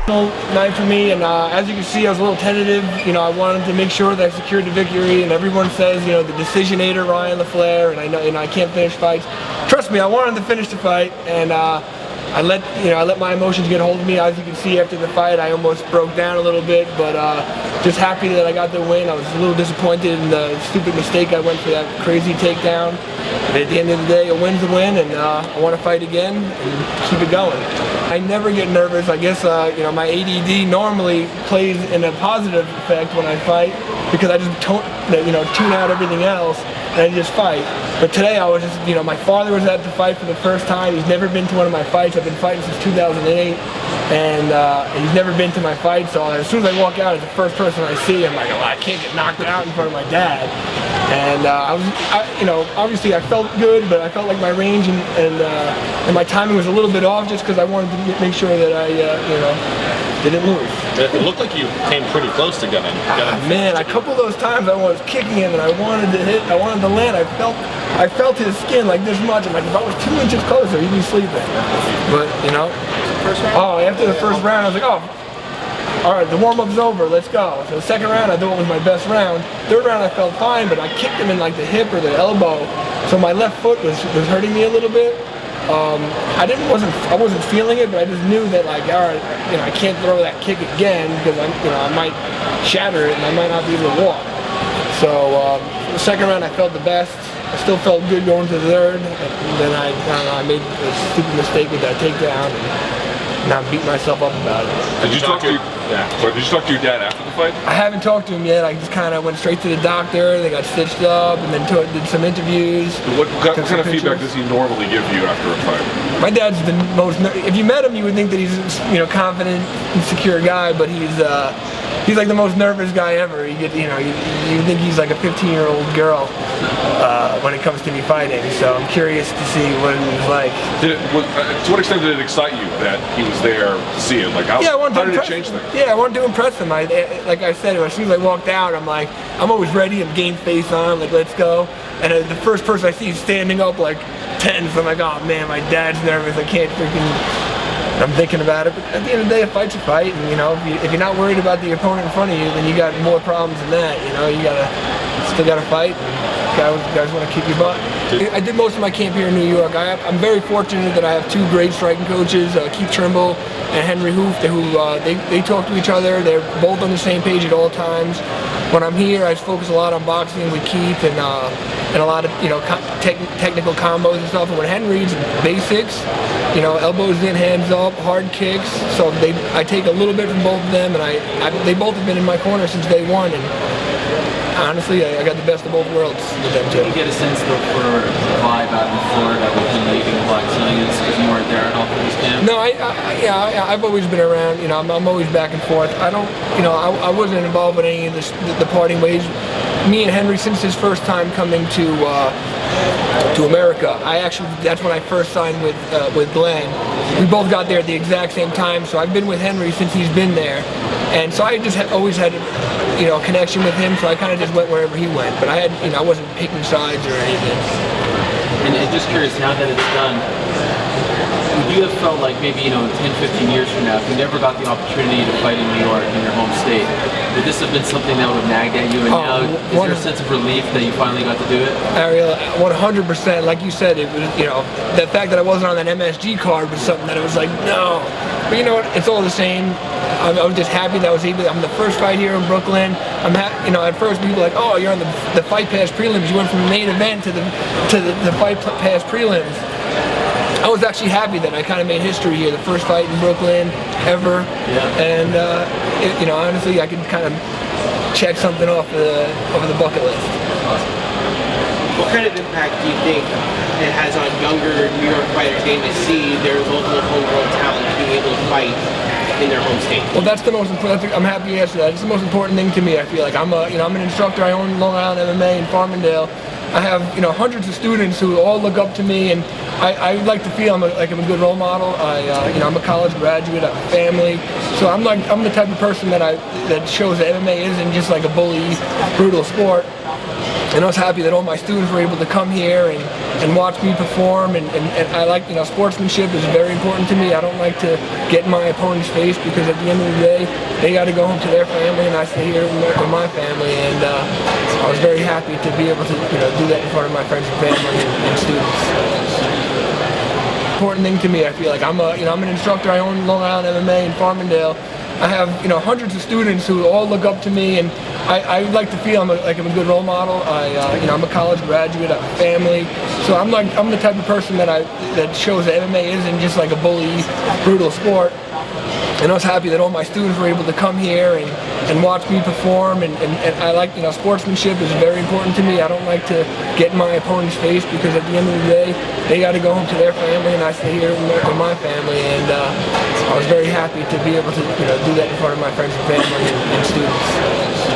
night for me, and as you can see, I was a little tentative. I wanted to make sure that I secured the victory, and everyone says, the decisionator Ryan LaFlare, and I know, I can't finish fights. Trust me, I wanted to finish the fight, and I let my emotions get a hold of me. As you can see, after the fight, I almost broke down a little bit, but just happy that I got the win. I was a little disappointed in the stupid mistake I went for that crazy takedown. But at the end of the day, a win's a win, and I want to fight again and keep it going. I never get nervous. I guess my ADD normally plays in a positive effect when I fight because I just tune out everything else and I just fight. But today I was just, my father was at the fight for the first time. He's never been to one of my fights. I've been fighting since 2008, and he's never been to my fight. So as soon as I walk out, as the first person I see, I'm like, oh, I can't get knocked out in front of my dad. And obviously I felt good, but I felt like my range and my timing was a little bit off just because I wanted to make sure that I, didn't lose. It looked like you came pretty close to gunning. Man, a couple of those times I was kicking him and I wanted to land. I felt his skin like this much. I'm like, if I was 2 inches closer, he'd be sleeping. But, after the first round, I was like, oh, all right, the warm-up's over, let's go. So the second round, I thought was my best round. Third round, I felt fine, but I kicked him in like the hip or the elbow. So my left foot was hurting me a little bit. I wasn't feeling it, but I just knew that like, all right, I can't throw that kick again because I might shatter it and I might not be able to walk. So the second round I felt the best. I still felt good going to the third, and then I made a stupid mistake with that takedown and now beat myself up about it. Did you talk to your dad after the fight? I haven't talked to him yet. I just kind of went straight to the doctor. They got stitched up, and then did some interviews. What kind of feedback does he normally give you after a fight? My dad's the most. If you met him, you would think that he's confident and secure guy, but he's like the most nervous guy ever. You think he's like a 15-year-old girl when it comes to me fighting. So I'm curious to see what it was like. To what extent did it excite you that he was there to see it? Like, how did it change things? Yeah, I wanted to impress him. Like I said, as soon as I walked out, I'm like, I'm always ready. I'm game face on, like, let's go. And the first person I see is standing up like tense. I'm like, oh man, my dad's nervous. I can't freaking. I'm thinking about it, but at the end of the day, a fight's a fight, and if you're not worried about the opponent in front of you, then you got more problems than that. You still gotta fight. Guys want to kick your butt. I did most of my camp here in New York. I'm very fortunate that I have two great striking coaches, Keith Trimble and Henry Hoof, who they talk to each other. They're both on the same page at all times. When I'm here, I focus a lot on boxing with Keith and a lot of technical combos and stuff. And when Henry's basics, elbows in, hands up, hard kicks. So I take a little bit from both of them, and they both have been in my corner since day one. And honestly, I got the best of both worlds with them too. Did you get a sense though for the vibe out in Florida with him leaving Black Zillions because you weren't there at all for this camp? No, I've always been around. I'm always back and forth. I wasn't involved with any of the parting ways. Me and Henry, since his first time coming to America, that's when I first signed with Glenn. We both got there at the exact same time, so I've been with Henry since he's been there, and so I just always had a connection with him. So I kind of just went wherever he went, but I wasn't picking sides or anything. And just curious, now that it's done, would you have felt like maybe 10, 15 years from now, if you never got the opportunity to fight in New York, in your home state, would this have been something that would have nagged at you? And now, is there a sense of relief that you finally got to do it? Ariel, 100%. Like you said, it was, the fact that I wasn't on that MSG card was something that I was like, no. But you know what? It's all the same. I was just happy that I was able. I'm the first fight here in Brooklyn. At first people were like, oh, you're on the Fight Pass prelims. You went from the main event to the Fight Pass prelims. I was actually happy that I kind of made history here, the first fight in Brooklyn ever, and honestly, I could kind of check something off the bucket list. What kind of impact do you think it has on younger New York fighters getting to see their local homegrown talent being able to fight in their home state? Well, that's the most important. I'm happy you answered that. It's the most important thing to me. I feel like I'm an instructor. I own Long Island MMA in Farmingdale. I have hundreds of students who all look up to me, and I like to feel I'm a good role model. I'm a college graduate, I have a family, so I'm the type of person that shows that MMA isn't just like a bully, brutal sport. And I was happy that all my students were able to come here and watch me perform. And I like, sportsmanship is very important to me. I don't like to get in my opponent's face, because at the end of the day, they got to go home to their family, and I stay here with my family. And I was very happy to be able to do that in front of my friends and family and students. Important thing to me, I feel like I'm an instructor. I own Long Island MMA in Farmingdale. I have hundreds of students who all look up to me, and I like to feel I'm a good role model. I'm a college graduate, I have a family, so I'm the type of person that shows that MMA isn't just like a bully, brutal sport. And I was happy that all my students were able to come here and watch me perform. And I like, sportsmanship is very important to me. I don't like to get in my opponent's face, because at the end of the day, they got to go home to their family, and I stay here with my family. And I was very happy to be able to do that in front of my friends and family and students.